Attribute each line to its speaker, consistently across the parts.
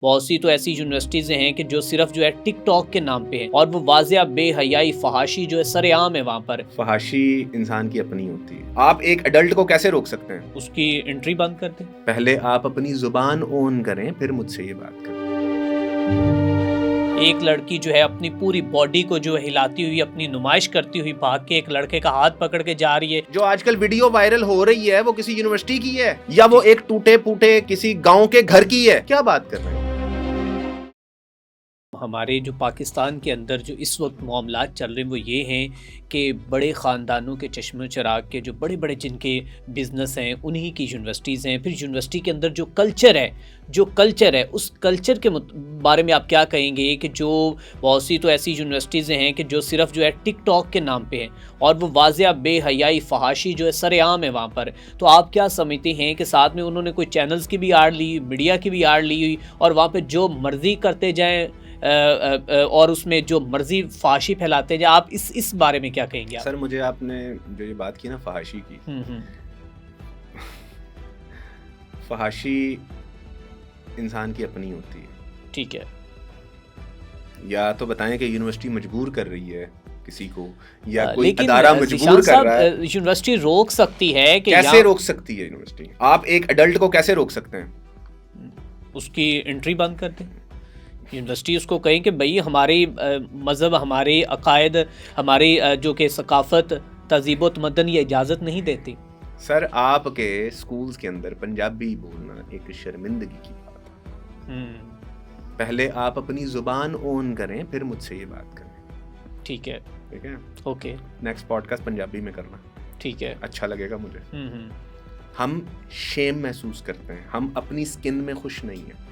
Speaker 1: बहुत सी तो ऐसी यूनिवर्सिटीज़ हैं कि जो सिर्फ जो है टिकटॉक के नाम पे है और वो वाज़िया बेहयाई फहाशी जो है सरेआम है वहाँ पर।
Speaker 2: फहाशी इंसान की अपनी होती है। आप एक एडल्ट को कैसे रोक सकते हैं?
Speaker 1: उसकी एंट्री बंद कर दें।
Speaker 2: पहले आप अपनी जुबान ऑन करें, फिर मुझसे ये बात करें।
Speaker 1: एक लड़की जो है अपनी पूरी बॉडी को जो है हिलाती हुई अपनी नुमाइश करती हुई भाग के एक लड़के का हाथ पकड़ के जा रही है।
Speaker 2: जो आजकल वीडियो वायरल हो रही है वो किसी यूनिवर्सिटी की है या वो एक टूटे फूटे किसी गांव के घर की है? क्या बात कर रहे हैं?
Speaker 1: हमारे जो पाकिस्तान के अंदर जो इस वक्त मामलात चल रहे हैं वो ये हैं कि बड़े ख़ानदानों के चश्मे चराग के जो बड़े बड़े जिनके बिज़नेस हैं उन्हीं की यूनिवर्सिटीज़ हैं। फिर यूनिवर्सिटी के अंदर जो कल्चर है उस कल्चर के बारे में आप क्या कहेंगे कि जो बहुत सी तो ऐसी यूनिवर्सिटीज़ हैं कि जो सिर्फ जो है टिकटॉक के नाम पे हैं और वो वाज़िया बेहयाई फहाशी जो है सरेआम है वहाँ पर। तो आप क्या समझते हैं कि साथ में उन्होंने कोई चैनल्स की भी आड़ ली, मीडिया की भी आड़ ली हुई और वहाँ पर जो मर्ज़ी करते जाएँ और उसमें जो मर्जी फाशी फैलाते हैं? आप इस बारे में क्या कहेंगे आप?
Speaker 2: सर मुझे आपने जो ये बात की ना फहाशी की, फहाशी इंसान की अपनी होती है।
Speaker 1: ठीक है।
Speaker 2: या तो बताएं कि यूनिवर्सिटी मजबूर कर रही है किसी को या कोई
Speaker 1: लेकिन
Speaker 2: अदारा मजबूर कर रहा है।
Speaker 1: यूनिवर्सिटी रोक सकती है कि
Speaker 2: कैसे रोक सकती है यूनिवर्सिटी? आप एक एडल्ट को कैसे रोक सकते हैं?
Speaker 1: उसकी एंट्री बंद कर दें। यूनिवर्सिटी उसको कहें कि भाई हमारी मज़हब, हमारे अकायद, हमारी जो कि सकाफ़त, तहज़ीब व तमद्दन ये इजाज़त नहीं देती।
Speaker 2: सर आपके स्कूल्स के अंदर पंजाबी बोलना एक शर्मिंदगी की बात है। पहले आप अपनी जुबान ऑन करें, फिर मुझसे ये बात करें।
Speaker 1: ठीक है।
Speaker 2: ठीक है,
Speaker 1: ओके।
Speaker 2: नेक्स्ट पॉडकास्ट पंजाबी में करना।
Speaker 1: ठीक है,
Speaker 2: अच्छा लगेगा मुझे। हम शेम महसूस करते हैं, हम अपनी स्किन में खुश नहीं है।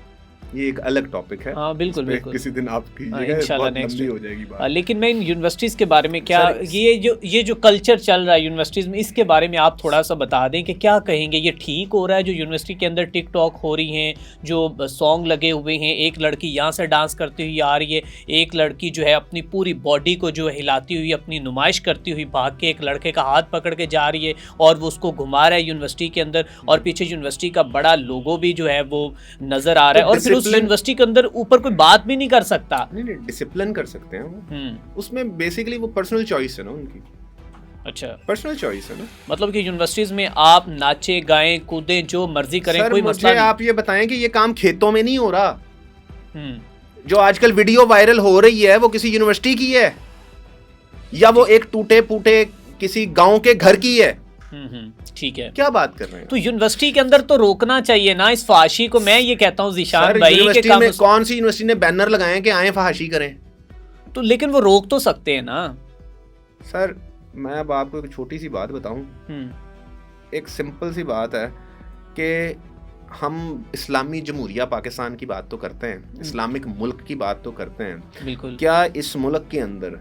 Speaker 2: ये एक अलग टॉपिक है।
Speaker 1: हाँ बिल्कुल बिल्कुल।
Speaker 2: किसी दिन आप कीजिएगा, बहुत लंबी हो जाएगी बात।
Speaker 1: लेकिन मैं इन यूनिवर्सिटीज़ के बारे में क्या ये जो कल्चर चल रहा है यूनिवर्सिटीज़ में, इसके बारे में आप थोड़ा सा बता दें कि क्या कहेंगे? ये ठीक हो रहा है जो यूनिवर्सिटी के अंदर टिकटॉक हो रही हैं, जो सॉन्ग लगे हुए हैं, एक लड़की यहाँ से डांस करती हुई आ रही है, एक लड़की जो है अपनी पूरी बॉडी को जो है हिलाती हुई अपनी नुमाइश करती हुई भाग के एक लड़के का हाथ पकड़ के जा रही है और वो उसको घुमा रहा है यूनिवर्सिटी के अंदर और पीछे यूनिवर्सिटी का बड़ा लोगो भी जो है वो नज़र आ रहा है और फिर उस यूनिवर्सिटी के अंदर ऊपर कोई बात भी नहीं कर सकता।
Speaker 2: नहीं, डिसिप्लिन कर सकते हैं वो। उसमें बेसिकली वो पर्सनल चॉइस है ना उनकी। अच्छा, पर्सनल चॉइस है ना।
Speaker 1: मतलब कि यूनिवर्सिटीज में आप नाचे गाएं कूदें जो मर्जी करें, कोई मसला नहीं।
Speaker 2: आप ये बताएं कि ये काम खेतों में नहीं हो रहा। जो आजकल वीडियो वायरल हो रही है वो किसी यूनिवर्सिटी की है या वो एक टूटे फूटे किसी गांव के घर की है?
Speaker 1: ठीक है।
Speaker 2: क्या बात कर रहे हैं?
Speaker 1: तो यूनिवर्सिटी के अंदर तो रोकना चाहिए ना इस फहाशी को। मैं ये कहता हूँ ज़ीशान भाई
Speaker 2: यूनिवर्सिटी में कौन सी यूनिवर्सिटी ने बैनर लगाए कि आए फहाशी करें?
Speaker 1: तो लेकिन वो रोक तो सकते हैं ना
Speaker 2: सर। मैं अब आपको एक छोटी सी बात बताऊं। एक सिंपल सी बात है कि हम इस्लामी जमहूरिया पाकिस्तान की बात तो करते हैं, इस्लामिक मुल्क की बात तो करते हैं।
Speaker 1: बिल्कुल।
Speaker 2: क्या इस मुल्क के अंदर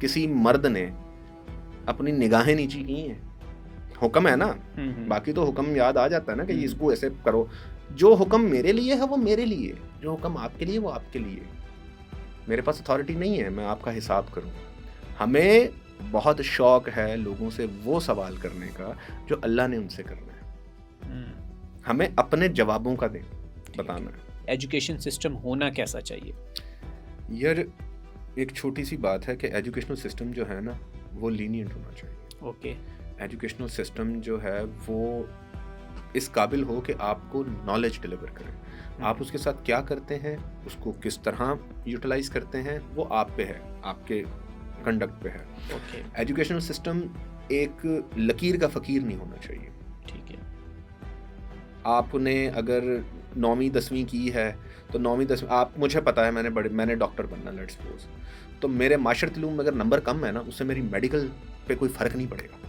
Speaker 2: किसी मर्द ने अपनी निगाहें नीची की हैं? हुक्म है ना, बाकी तो हुक्म याद आ जाता है ना कि इसको ऐसे करो। जो हुक्म मेरे लिए है वो मेरे लिए, जो हुक्म आपके लिए वो आपके लिए। मेरे पास अथॉरिटी नहीं है मैं आपका हिसाब करूं। हमें बहुत शौक है लोगों से वो सवाल करने का जो अल्लाह ने उनसे करना है। हमें अपने जवाबों का बताना है।
Speaker 1: एजुकेशन सिस्टम होना कैसा चाहिए?
Speaker 2: यार एक छोटी सी बात है कि एजुकेशनल सिस्टम जो है ना वो लीनियंट होना चाहिए।
Speaker 1: ओके।
Speaker 2: एजुकेशनल सिस्टम जो है वो इस काबिल हो कि आपको नॉलेज डिलीवर करें। आप उसके साथ क्या करते हैं, उसको किस तरह यूटिलाइज करते हैं, वो आप पे है, आपके कंडक्ट पे है।
Speaker 1: ओके।
Speaker 2: एजुकेशनल सिस्टम एक लकीर का फ़कीर नहीं होना चाहिए।
Speaker 1: ठीक है।
Speaker 2: आपने अगर 9वीं 10वीं की है तो 9वीं 10वीं आप, मुझे पता है मैंने डॉक्टर बनना, लेट्स सपोज, तो मेरे माशरती इल्म में अगर नंबर कम है ना उससे मेरी मेडिकल पे कोई फ़र्क नहीं पड़ेगा।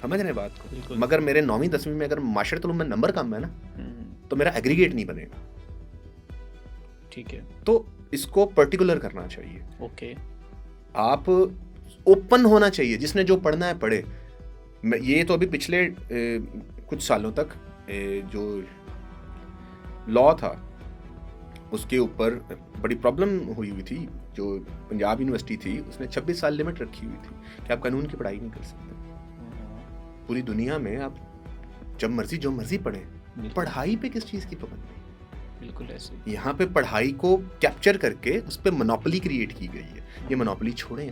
Speaker 2: समझ रहे बात को? मगर मेरे 9वीं 10वीं में अगर माशरती इल्म में नंबर कम है ना तो मेरा एग्रीगेट नहीं बनेगा।
Speaker 1: ठीक है।
Speaker 2: तो इसको पर्टिकुलर करना चाहिए।
Speaker 1: ओके।
Speaker 2: आप ओपन होना चाहिए, जिसने जो पढ़ना है पढ़े। ये तो अभी पिछले कुछ सालों तक जो लॉ था उसके ऊपर बड़ी प्रॉब्लम हुई थी। जो पंजाब यूनिवर्सिटी थी उसने 26 साल लिमिट रखी हुई थी कि आप कानून की पढ़ाई नहीं कर सकते। पूरी दुनिया में आप जब मर्जी जो मर्जी पढ़ें, पढ़ाई पे किस चीज़ की पाबंदी?
Speaker 1: बिल्कुल ऐसे।
Speaker 2: यहाँ पे पढ़ाई को कैप्चर करके उस पर मोनोपोली क्रिएट की गई है। ये मोनोपोली छोड़ें,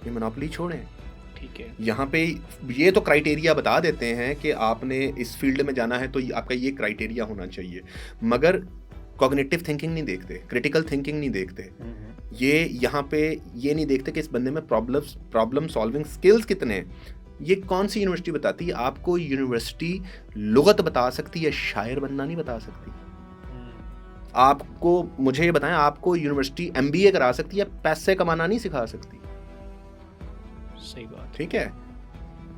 Speaker 2: ये मोनोपोली छोड़ें।
Speaker 1: ठीक है,
Speaker 2: यहाँ पे ये तो क्राइटेरिया बता देते हैं कि आपने इस फील्ड में जाना है तो आपका ये क्राइटेरिया होना चाहिए, मगर कॉग्निटिव थिंकिंग नहीं देखते, क्रिटिकल थिंकिंग नहीं देखते। ये यहाँ पे ये नहीं देखते कि इस बंदे में प्रॉब्लम सॉल्विंग स्किल्स कितने हैं। ये कौन सी यूनिवर्सिटी बताती है आपको? यूनिवर्सिटी लुगत बता सकती है, शायर बनना नहीं बता सकती। आपको, मुझे ये बताएं, आपको यूनिवर्सिटी MBA करा सकती है, पैसे कमाना नहीं सिखा सकती।
Speaker 1: सही बात। ठीक
Speaker 2: है,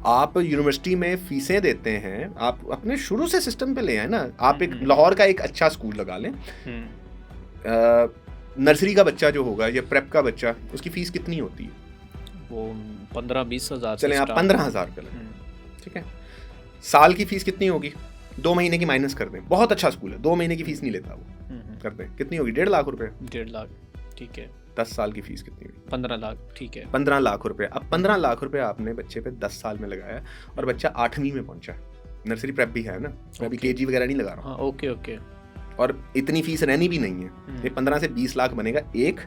Speaker 2: आप यूनिवर्सिटी में फीसें देते हैं, आप अपने शुरू से सिस्टम पे ले आए ना। आप एक लाहौर का एक अच्छा स्कूल लगा लें, नर्सरी का बच्चा जो होगा या प्रेप का बच्चा, उसकी फीस कितनी होती है?
Speaker 1: वो 15-20 हज़ार।
Speaker 2: चलें आप 15,000 पे लें, ठीक है। साल की फीस कितनी होगी? 2 महीने की माइनस कर दें, बहुत अच्छा स्कूल है, 2 महीने की फीस नहीं लेता वो, कर दें, कितनी होगी? 1.5 लाख रुपए।
Speaker 1: 1.5 लाख, ठीक है।
Speaker 2: 10 साल की फीस कितनी हुई?
Speaker 1: 15 लाख, ठीक है।
Speaker 2: 15 लाख रुपए। अब 15 लाख रुपए आपने बच्चे पे 10 साल में लगाया और बच्चा 8वीं में पहुंचा, नर्सरी प्रेप भी है ना, अभी KG वगैरह नहीं लगा रहा हूँ।
Speaker 1: ओके।
Speaker 2: और इतनी फीस रहनी भी नहीं है, ये 15 से 20 लाख बनेगा। एक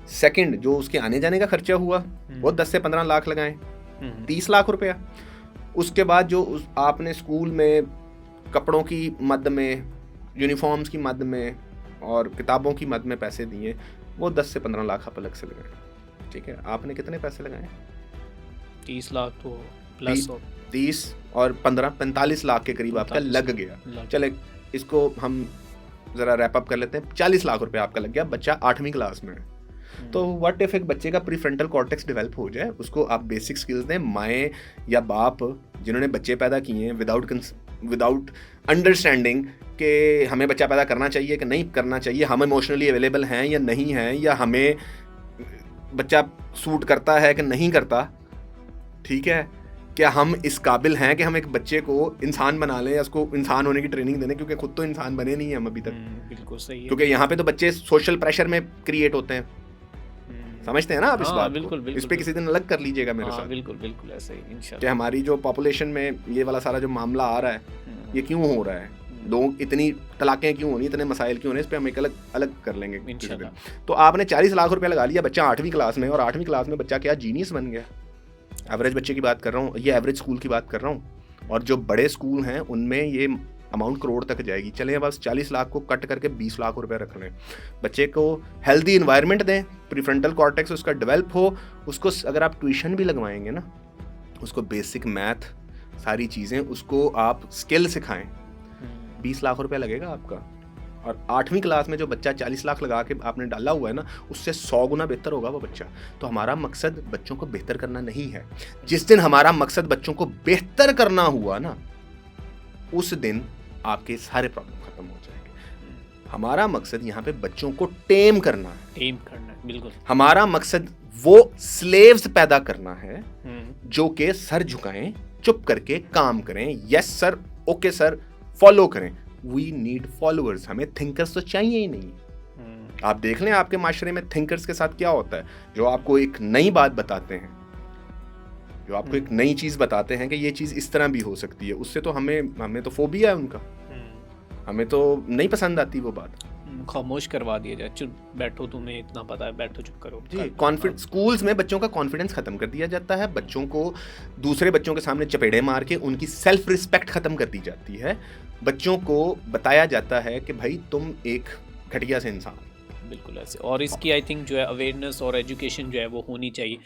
Speaker 2: सेकंड जो उसके आने जाने का खर्चा हुआ वो 10 से 15 लाख लगाएं, 30 लाख रुपया। उसके बाद जो आपने स्कूल में कपड़ों की मद में, यूनिफॉर्म्स की मद में और किताबों की मद में पैसे दिए, वो 10 से 15 लाख आप अलग से लगाएं, ठीक है। आपने कितने पैसे लगाए?
Speaker 1: 30 लाख तो प्लस
Speaker 2: 30 और 15, 45 लाख के करीब आपका लग गया। चले इसको हम ज़रा रैप अप कर लेते हैं। 40 लाख रुपए आपका लग गया, बच्चा 8वीं क्लास में है। तो व्हाट इफ एक बच्चे का प्रीफ्रंटल कॉर्टेक्स डेवलप हो जाए, उसको आप बेसिक स्किल्स दें। माएँ या बाप जिन्होंने बच्चे पैदा किए हैं विदाउट अंडरस्टैंडिंग कि हमें बच्चा पैदा करना चाहिए कि नहीं करना चाहिए, हम इमोशनली अवेलेबल हैं या नहीं हैं, या हमें बच्चा सूट करता है कि नहीं करता, ठीक है, क्या हम इस काबिल हैं कि हम एक बच्चे को इंसान बना लें या उसको इंसान होने की ट्रेनिंग देने, क्योंकि खुद तो इंसान बने नहीं हैं हम अभी तक।
Speaker 1: बिल्कुल सही है,
Speaker 2: क्योंकि यहाँ पे तो बच्चे सोशल प्रेशर में क्रिएट होते हैं, समझते हैं ना आप इस बात
Speaker 1: बिल्कुल,
Speaker 2: को। इस पे किसी दिन अलग कर लीजिएगा मेरे साथ।
Speaker 1: बिल्कुल ऐसे ही इंशाल्लाह।
Speaker 2: कि हमारी जो पॉपुलेशन में ये वाला सारा जो मामला आ रहा है, ये क्यों हो रहा है, लोग इतनी तलाकें क्यों हो रही, इतने मसाइल क्यों हो रहे हैं, इस पे हम एक अलग कर लेंगे इंशाल्लाह। तो आपने 40 लाख रुपया लगा लिया, बच्चा 8वीं क्लास में, और 8वीं क्लास में बच्चा क्या जीनियस बन गया। एवरेज बच्चे की बात कर रहा हूँ, ये एवरेज स्कूल की बात कर रहा हूँ। और जो बड़े स्कूल हैं उनमें ये अमाउंट करोड़ तक जाएगी। चलें बस 40 लाख को कट करके 20 लाख रुपए रख लें। बच्चे को हेल्दी इन्वायरमेंट दें, प्रीफ्रंटल कॉर्टेक्स उसका डेवलप हो। उसको अगर आप ट्यूशन भी लगवाएंगे ना, उसको बेसिक मैथ सारी चीज़ें, उसको आप स्किल सिखाएं, 20 लाख रुपया लगेगा आपका। और 8वीं क्लास में जो बच्चा 40 लाख लगा के आपने डाला हुआ है ना, उससे 100 गुना बेहतर होगा वो बच्चा। तो हमारा मकसद बच्चों को बेहतर करना नहीं है। जिस दिन हमारा मकसद बच्चों को बेहतर करना हुआ ना, उस दिन आपके सारे प्रॉब्लम खत्म हो जाएंगे। हमारा मकसद यहाँ पे बच्चों को टेम करना है,
Speaker 1: बिल्कुल।
Speaker 2: हमारा मकसद वो स्लेव्स पैदा करना है जो कि सर झुकाएं, चुप करके काम करें, yes sir, okay sir, follow करें। वी नीड फॉलोअर्स, हमें थिंकर्स तो चाहिए ही नहीं। आप देख लें आपके माशरे में थिंकर्स के साथ क्या होता है, जो आपको एक नई बात बताते हैं, जो आपको एक नई चीज़ बताते हैं कि ये चीज़ इस तरह भी हो सकती है, उससे तो हमें तो फोबिया है उनका, हमें तो नहीं पसंद आती वो बात।
Speaker 1: खामोश करवा दिया जाए, चुप बैठो, तुम्हें इतना पता है, बैठो चुप करो
Speaker 2: जी। कॉन्फिडेंस, स्कूल्स में बच्चों का कॉन्फिडेंस खत्म कर दिया जाता है। बच्चों को दूसरे बच्चों के सामने चपेड़े मार के उनकी सेल्फ रिस्पेक्ट खत्म कर दी जाती है। बच्चों को बताया जाता है कि भाई तुम एक घटिया से इंसान।
Speaker 1: बिल्कुल ऐसे। और इसकी आई थिंक जो है अवेयरनेस और एजुकेशन जो है वो होनी चाहिए।